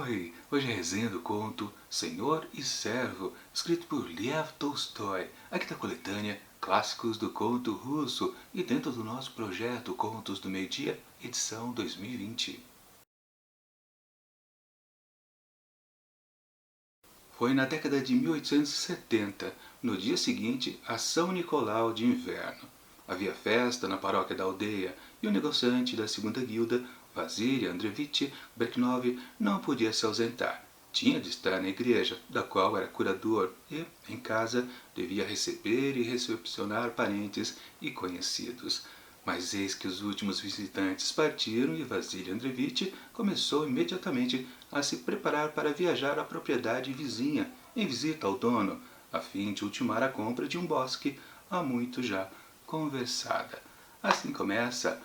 Oi! Hoje é a resenha do conto Senhor e Servo, escrito por Lev Tolstói, aqui da coletânea Clássicos do Conto Russo e dentro do nosso projeto Contos do Meio-Dia, edição 2020. Foi na década de 1870, no dia seguinte a São Nicolau de inverno. Havia festa na paróquia da aldeia e o negociante da segunda guilda, Vasily Andreevich Brekhnov, não podia se ausentar. Tinha de estar na igreja, da qual era curador, e, em casa, devia receber e recepcionar parentes e conhecidos. Mas eis que os últimos visitantes partiram e Vasily Andreevich começou imediatamente a se preparar para viajar à propriedade vizinha, em visita ao dono, a fim de ultimar a compra de um bosque há muito já conversada. Assim começa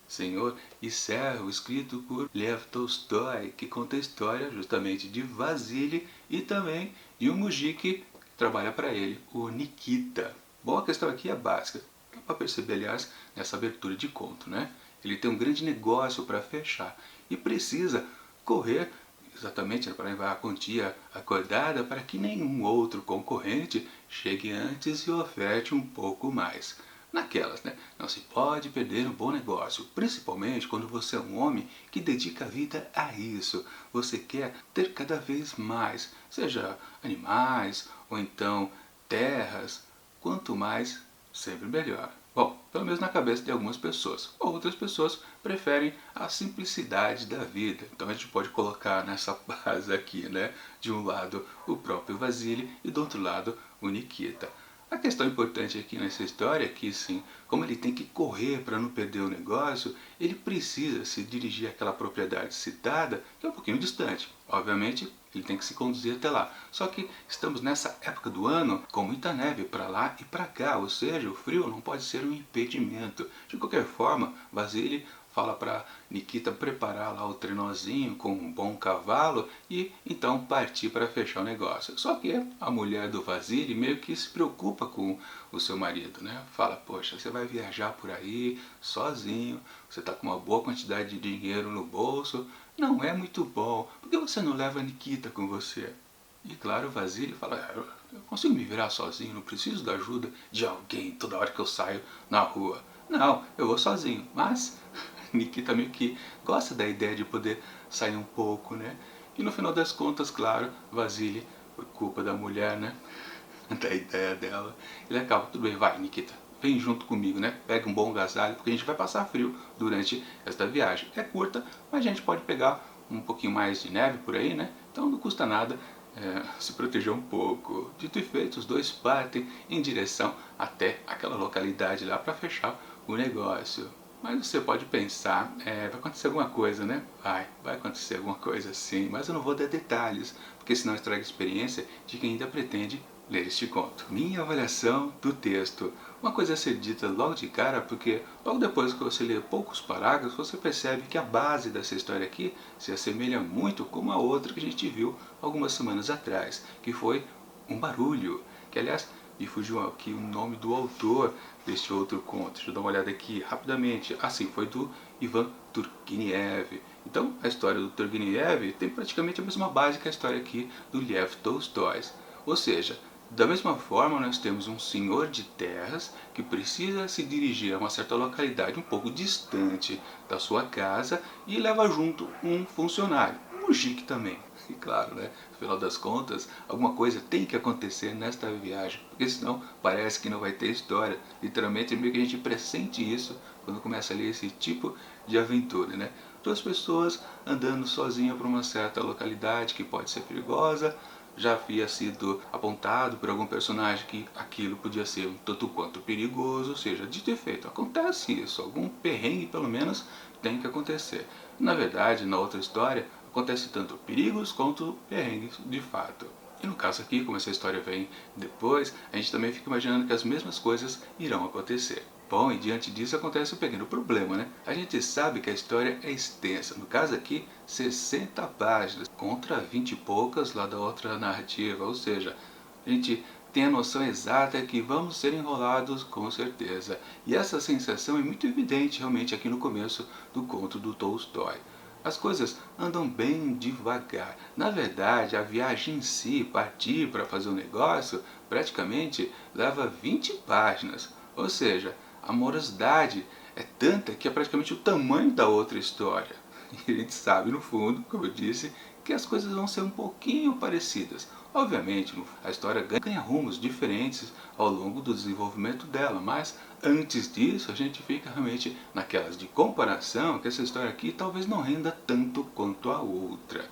Senhor e Servo, escrito por Lev Tolstói, que conta a história justamente de Vasily e também de um mujik que trabalha para ele, o Nikita. Bom, a questão aqui é básica. Dá para perceber, aliás, nessa abertura de conto, né? Ele tem um grande negócio para fechar e precisa correr exatamente para levar a quantia acordada para que nenhum outro concorrente chegue antes e oferte um pouco mais. Naquelas, né? Não se pode perder um bom negócio, principalmente quando você é um homem que dedica a vida a isso. Você quer ter cada vez mais, seja animais ou então terras, quanto mais, sempre melhor. Bom, pelo menos na cabeça de algumas pessoas. Outras pessoas preferem a simplicidade da vida. Então a gente pode colocar nessa base aqui, né? De um lado o próprio Vasily e do outro lado o Nikita. A questão importante aqui nessa história é que, sim, como ele tem que correr para não perder o negócio, ele precisa se dirigir àquela propriedade citada, que é um pouquinho distante. Obviamente, ele tem que se conduzir até lá. Só que estamos nessa época do ano com muita neve para lá e para cá, ou seja, o frio não pode ser um impedimento. De qualquer forma, Vasily fala para Nikita preparar lá o trenózinho com um bom cavalo e então partir para fechar o negócio. Só que a mulher do Vasily meio que se preocupa com o seu marido, né? Fala, poxa, você vai viajar por aí sozinho, você está com uma boa quantidade de dinheiro no bolso, não é muito bom, por que você não leva a Nikita com você? E claro, o Vasily fala, eu consigo me virar sozinho, não preciso da ajuda de alguém toda hora que eu saio na rua. Não, eu vou sozinho, mas Nikita meio que gosta da ideia de poder sair um pouco, né? E no final das contas, claro, Vasily, por culpa da mulher, né? Da ideia dela, ele acaba, tudo bem, vai Nikita, vem junto comigo, né? Pega um bom agasalho, porque a gente vai passar frio durante esta viagem. É curta, mas a gente pode pegar um pouquinho mais de neve por aí, né? Então não custa nada se proteger um pouco. Dito e feito, os dois partem em direção até aquela localidade lá para fechar o negócio. Mas você pode pensar, vai acontecer alguma coisa, né? Vai acontecer alguma coisa sim, mas eu não vou dar detalhes, porque senão estraga a experiência de quem ainda pretende ler este conto. Minha avaliação do texto. Uma coisa a ser dita logo de cara, porque logo depois que você lê poucos parágrafos, você percebe que a base dessa história aqui se assemelha muito com a outra que a gente viu algumas semanas atrás, que foi Um Barulho, que aliás me fugiu aqui o nome do autor deste outro conto. Deixa eu dar uma olhada aqui rapidamente. Sim, foi do Ivan Turgenev. Então, a história do Turgenev tem praticamente a mesma base que a história aqui do Lev Tolstói. Ou seja, da mesma forma, nós temos um senhor de terras que precisa se dirigir a uma certa localidade um pouco distante da sua casa e leva junto um funcionário, um mujik também. E claro, né, no final das contas, alguma coisa tem que acontecer nesta viagem, porque senão parece que não vai ter história. Literalmente, meio que a gente pressente isso quando começa a ler esse tipo de aventura, né? Duas pessoas andando sozinhas por uma certa localidade que pode ser perigosa. Já havia sido apontado por algum personagem que aquilo podia ser um tanto quanto perigoso, ou seja, dito e feito, acontece isso, algum perrengue pelo menos tem que acontecer. Na verdade, na outra história, acontece tanto perigos quanto perrengues de fato. E no caso aqui, como essa história vem depois, a gente também fica imaginando que as mesmas coisas irão acontecer. Bom, e diante disso acontece um pequeno problema, né? A gente sabe que a história é extensa, no caso aqui, 60 páginas, contra 20 e poucas lá da outra narrativa, ou seja, a gente tem a noção exata que vamos ser enrolados com certeza. E essa sensação é muito evidente realmente aqui no começo do conto do Tolstói. as coisas andam bem devagar. Na verdade, a viagem em si, partir para fazer o negócio, praticamente leva 20 páginas. Ou seja, a morosidade é tanta que é praticamente o tamanho da outra história. E a gente sabe, no fundo, como eu disse, que as coisas vão ser um pouquinho parecidas. Obviamente, a história ganha rumos diferentes ao longo do desenvolvimento dela, mas antes disso a gente fica realmente naquelas de comparação, que essa história aqui talvez não renda tanto quanto a outra.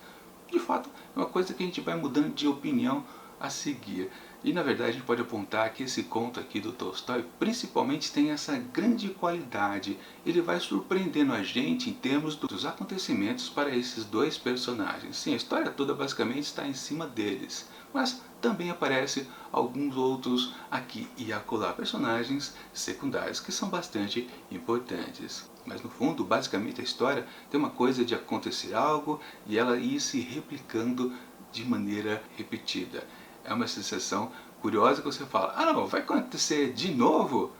De fato, é uma coisa que a gente vai mudando de opinião a seguir. E na verdade a gente pode apontar que esse conto aqui do Tolstói principalmente tem essa grande qualidade. Ele vai surpreendendo a gente em termos dos acontecimentos para esses dois personagens. Sim, a história toda basicamente está em cima deles, mas também aparece alguns outros aqui e acolá, personagens secundários que são bastante importantes. Mas no fundo, basicamente a história tem uma coisa de acontecer algo e ela ir se replicando de maneira repetida. É uma sensação curiosa que você fala, ah não, vai acontecer de novo?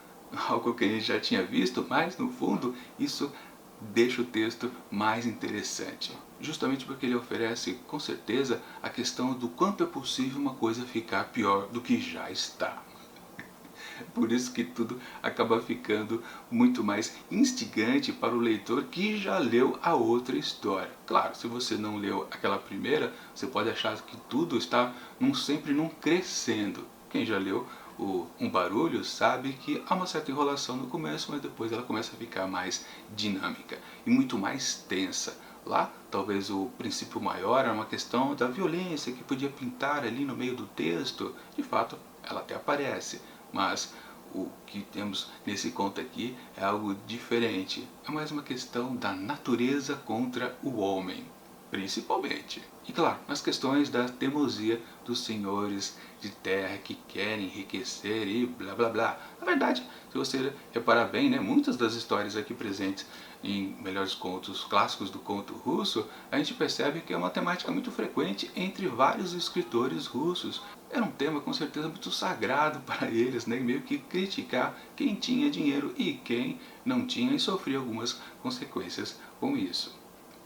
Algo que a gente já tinha visto, mas no fundo isso deixa o texto mais interessante. Justamente porque ele oferece, com certeza, a questão do quanto é possível uma coisa ficar pior do que já está. Por isso que tudo acaba ficando muito mais instigante para o leitor que já leu a outra história. Claro, se você não leu aquela primeira, você pode achar que tudo está sempre num crescendo. Quem já leu Um Barulho sabe que há uma certa enrolação no começo, mas depois ela começa a ficar mais dinâmica e muito mais tensa. Lá, talvez o princípio maior era uma questão da violência que podia pintar ali no meio do texto. De fato, ela até aparece, mas o que temos nesse conto aqui é algo diferente. É mais uma questão da natureza contra o homem, principalmente. E claro, nas questões da teimosia dos senhores de terra que querem enriquecer e blá blá blá. Na verdade, se você reparar bem, né, muitas das histórias aqui presentes em melhores contos clássicos do conto russo, a gente percebe que é uma temática muito frequente entre vários escritores russos. Era um tema com certeza muito sagrado para eles, né? Meio que criticar quem tinha dinheiro e quem não tinha e sofria algumas consequências com isso.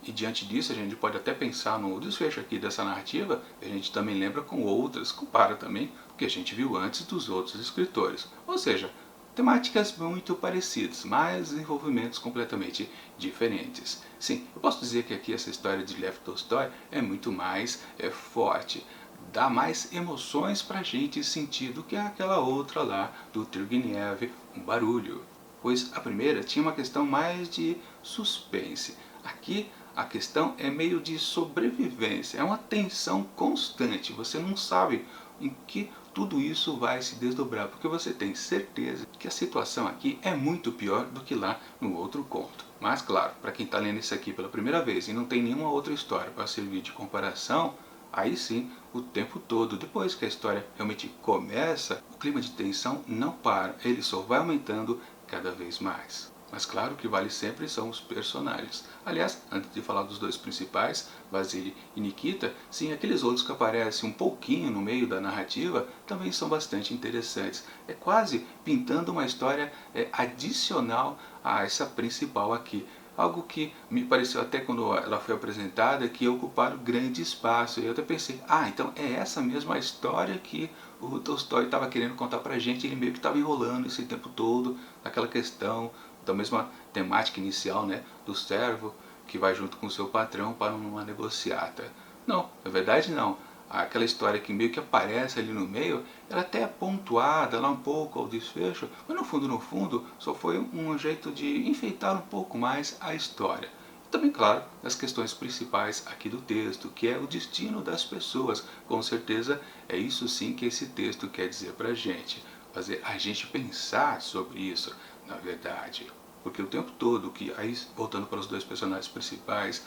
E diante disso a gente pode até pensar no desfecho aqui dessa narrativa, e a gente também lembra com outras, compara também o que a gente viu antes dos outros escritores. Ou seja, temáticas muito parecidas, mas desenvolvimentos completamente diferentes. Sim, eu posso dizer que aqui essa história de Lev Tolstói é muito mais forte, dá mais emoções pra gente sentir do que aquela outra lá do Turgenev, Um Barulho. Pois a primeira tinha uma questão mais de suspense. Aqui a questão é meio de sobrevivência, é uma tensão constante, você não sabe em que tudo isso vai se desdobrar, porque você tem certeza que a situação aqui é muito pior do que lá no outro conto. Mas claro, para quem está lendo isso aqui pela primeira vez e não tem nenhuma outra história para servir de comparação, aí sim, o tempo todo, depois que a história realmente começa, o clima de tensão não para, ele só vai aumentando cada vez mais. Mas claro que vale sempre são os personagens. Aliás, antes de falar dos dois principais, Vasily e Nikita, sim, aqueles outros que aparecem um pouquinho no meio da narrativa também são bastante interessantes. É quase pintando uma história adicional a essa principal aqui. Algo que me pareceu até quando ela foi apresentada que ia ocupar um grande espaço. E eu até pensei, ah, então é essa mesma história que o Tolstói estava querendo contar pra gente. Ele meio que estava enrolando esse tempo todo, aquela questão da mesma temática inicial, né, do servo que vai junto com o seu patrão para uma negociata. Não, na verdade não. Aquela história que meio que aparece ali no meio, ela até é pontuada lá um pouco ao desfecho, mas no fundo, só foi um jeito de enfeitar um pouco mais a história. E também, claro, as questões principais aqui do texto, que é o destino das pessoas. Com certeza é isso sim que esse texto quer dizer pra gente. Fazer a gente pensar sobre isso, na verdade. Porque o tempo todo que, aí voltando para os dois personagens principais,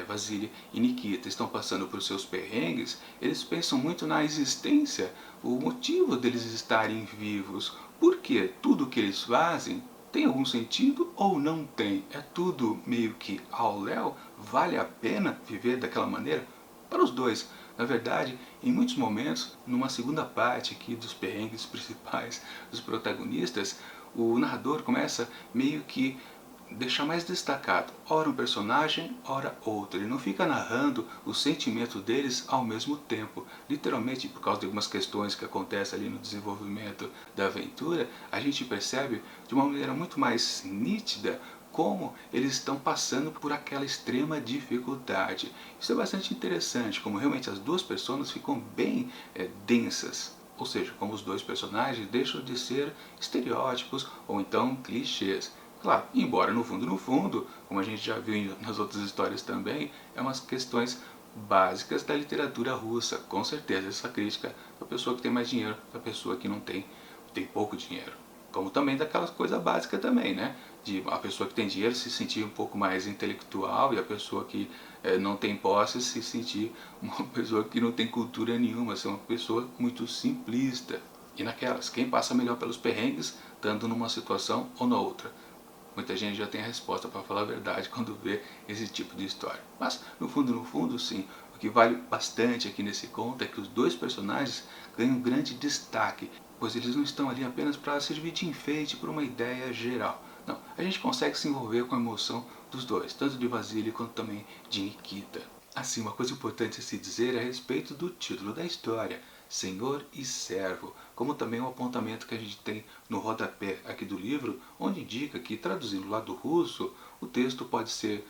Vasily e Nikita, estão passando por seus perrengues, eles pensam muito na existência, o motivo deles estarem vivos. Porque tudo que eles fazem tem algum sentido ou não tem? É tudo meio que ao léu? Vale a pena viver daquela maneira? Para os dois. Na verdade, em muitos momentos, numa segunda parte aqui dos perrengues principais dos protagonistas, o narrador começa meio que deixar mais destacado, ora um personagem, ora outro. Ele não fica narrando o sentimento deles ao mesmo tempo. Literalmente, por causa de algumas questões que acontecem ali no desenvolvimento da aventura, a gente percebe de uma maneira muito mais nítida como eles estão passando por aquela extrema dificuldade. Isso é bastante interessante, como realmente as duas personas ficam bem densas. Ou seja, como os dois personagens deixam de ser estereótipos ou então clichês. Claro, embora no fundo, como a gente já viu nas outras histórias também, é umas questões básicas da literatura russa, com certeza. Essa crítica da pessoa que tem mais dinheiro, da pessoa que não tem pouco dinheiro. Como também daquelas coisas básicas também, né? De a pessoa que tem dinheiro se sentir um pouco mais intelectual e a pessoa que não tem posse se sentir uma pessoa que não tem cultura nenhuma, ser uma pessoa muito simplista. E naquelas, quem passa melhor pelos perrengues, estando numa situação ou na outra? Muita gente já tem a resposta, para falar a verdade, quando vê esse tipo de história. Mas, no fundo, sim, o que vale bastante aqui nesse conto é que os dois personagens ganham grande destaque, pois eles não estão ali apenas para servir de enfeite por uma ideia geral. Não, a gente consegue se envolver com a emoção dos dois, tanto de Vasily quanto também de Nikita. Assim, uma coisa importante a se dizer é a respeito do título da história, Senhor e Servo, como também o apontamento que a gente tem no rodapé aqui do livro, onde indica que, traduzindo lá do russo, o texto pode ser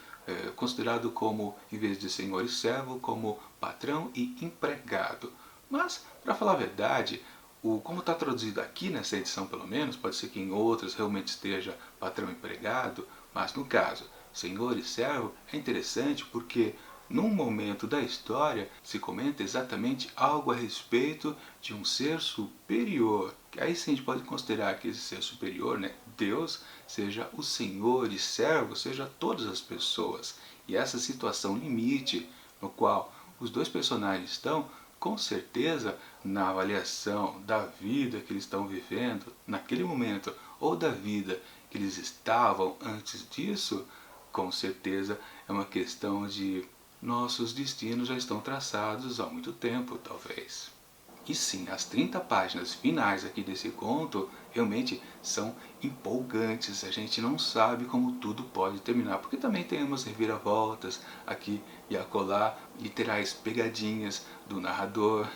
considerado como, em vez de senhor e servo, como patrão e empregado. Mas, para falar a verdade, como está traduzido aqui nessa edição pelo menos, pode ser que em outras realmente esteja patrão e empregado, mas no caso, senhor e servo, é interessante porque num momento da história se comenta exatamente algo a respeito de um ser superior. Aí sim a gente pode considerar que esse ser superior, né, Deus, seja o Senhor e servo, seja todas as pessoas. E essa situação limite no qual os dois personagens estão, com certeza, na avaliação da vida que eles estão vivendo naquele momento ou da vida que eles estavam antes disso, com certeza é uma questão de nossos destinos já estão traçados há muito tempo, talvez. E sim, as 30 páginas finais aqui desse conto realmente são empolgantes. A gente não sabe como tudo pode terminar, porque também tem umas reviravoltas aqui e acolá, literais pegadinhas do narrador.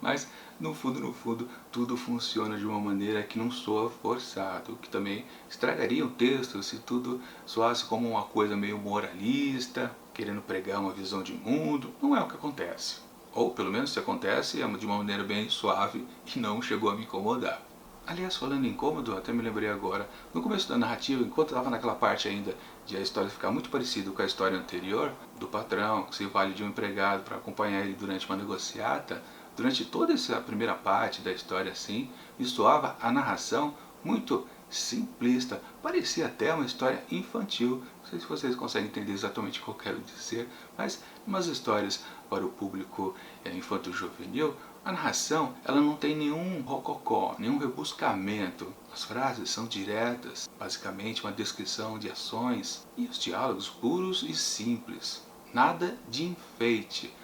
Mas no fundo, tudo funciona de uma maneira que não soa forçado, o que também estragaria o texto se tudo soasse como uma coisa meio moralista, querendo pregar uma visão de mundo. Não é o que acontece. Ou pelo menos se acontece, é de uma maneira bem suave e não chegou a me incomodar. Aliás, falando em incômodo, até me lembrei agora, no começo da narrativa, enquanto estava naquela parte ainda de a história ficar muito parecida com a história anterior, do patrão que se vale de um empregado para acompanhar ele durante uma negociata, durante toda essa primeira parte da história assim, me soava a narração muito simplista, parecia até uma história infantil. Não sei se vocês conseguem entender exatamente o que eu quero dizer, mas umas histórias para o público infanto-juvenil, a narração ela não tem nenhum rococó, nenhum rebuscamento. As frases são diretas, basicamente uma descrição de ações e os diálogos puros e simples. Nada de enfeite.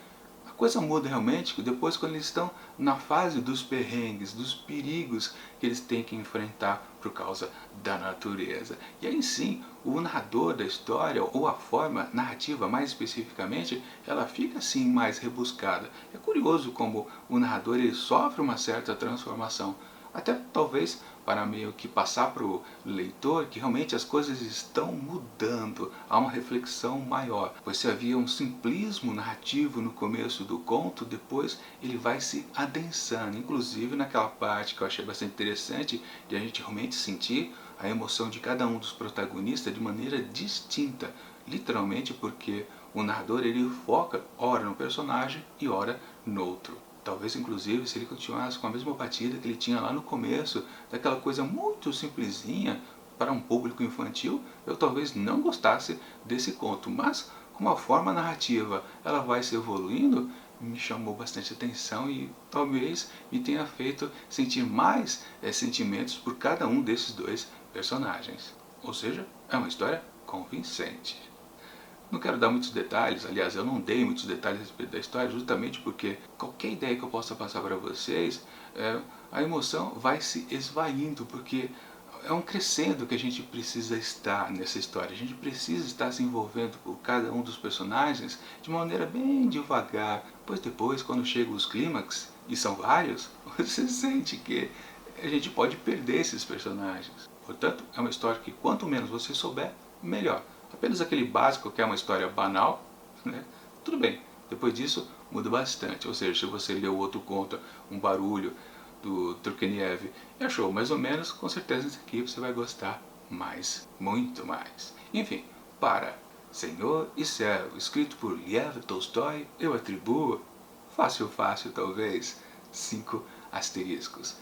A coisa muda realmente depois quando eles estão na fase dos perrengues, dos perigos que eles têm que enfrentar por causa da natureza. E aí sim, o narrador da história, ou a forma narrativa mais especificamente, ela fica assim mais rebuscada. É curioso como o narrador ele sofre uma certa transformação, até talvez para meio que passar para o leitor que realmente as coisas estão mudando, há uma reflexão maior. Pois se havia um simplismo narrativo no começo do conto, depois ele vai se adensando, inclusive naquela parte que eu achei bastante interessante, de a gente realmente sentir a emoção de cada um dos protagonistas de maneira distinta, literalmente porque o narrador ele foca ora no personagem e ora no outro. Talvez, inclusive, se ele continuasse com a mesma batida que ele tinha lá no começo, daquela coisa muito simplesinha para um público infantil, eu talvez não gostasse desse conto. Mas, como a forma narrativa ela vai se evoluindo, me chamou bastante atenção e talvez me tenha feito sentir mais sentimentos por cada um desses dois personagens. Ou seja, é uma história convincente. Não quero dar muitos detalhes, aliás, eu não dei muitos detalhes a respeito da história, justamente porque qualquer ideia que eu possa passar para vocês, a emoção vai se esvaindo, porque é um crescendo que a gente precisa estar nessa história. A gente precisa estar se envolvendo por cada um dos personagens de maneira bem devagar, pois depois, quando chegam os clímax, e são vários, você sente que a gente pode perder esses personagens. Portanto, é uma história que quanto menos você souber, melhor. Apenas aquele básico que é uma história banal, né? Tudo bem. Depois disso, muda bastante. Ou seja, se você leu outro conto, Um Barulho, do Turgenev, e achou mais ou menos, com certeza esse aqui você vai gostar mais, muito mais. Enfim, para Senhor e Servo, escrito por Lev Tolstói, eu atribuo, fácil talvez, 5 asteriscos.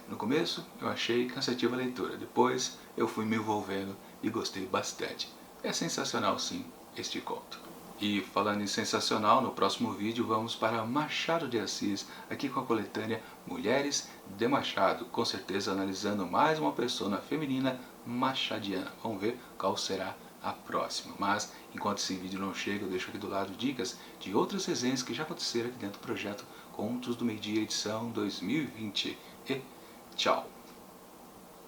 No começo eu achei cansativa a leitura, depois eu fui me envolvendo e gostei bastante. É sensacional sim, este conto. E falando em sensacional, no próximo vídeo vamos para Machado de Assis, aqui com a coletânea Mulheres de Machado, com certeza analisando mais uma persona feminina machadiana. Vamos ver qual será a próxima. Mas, enquanto esse vídeo não chega, eu deixo aqui do lado dicas de outras resenhas que já aconteceram aqui dentro do projeto Contos do Meio Dia, edição 2020. E tchau!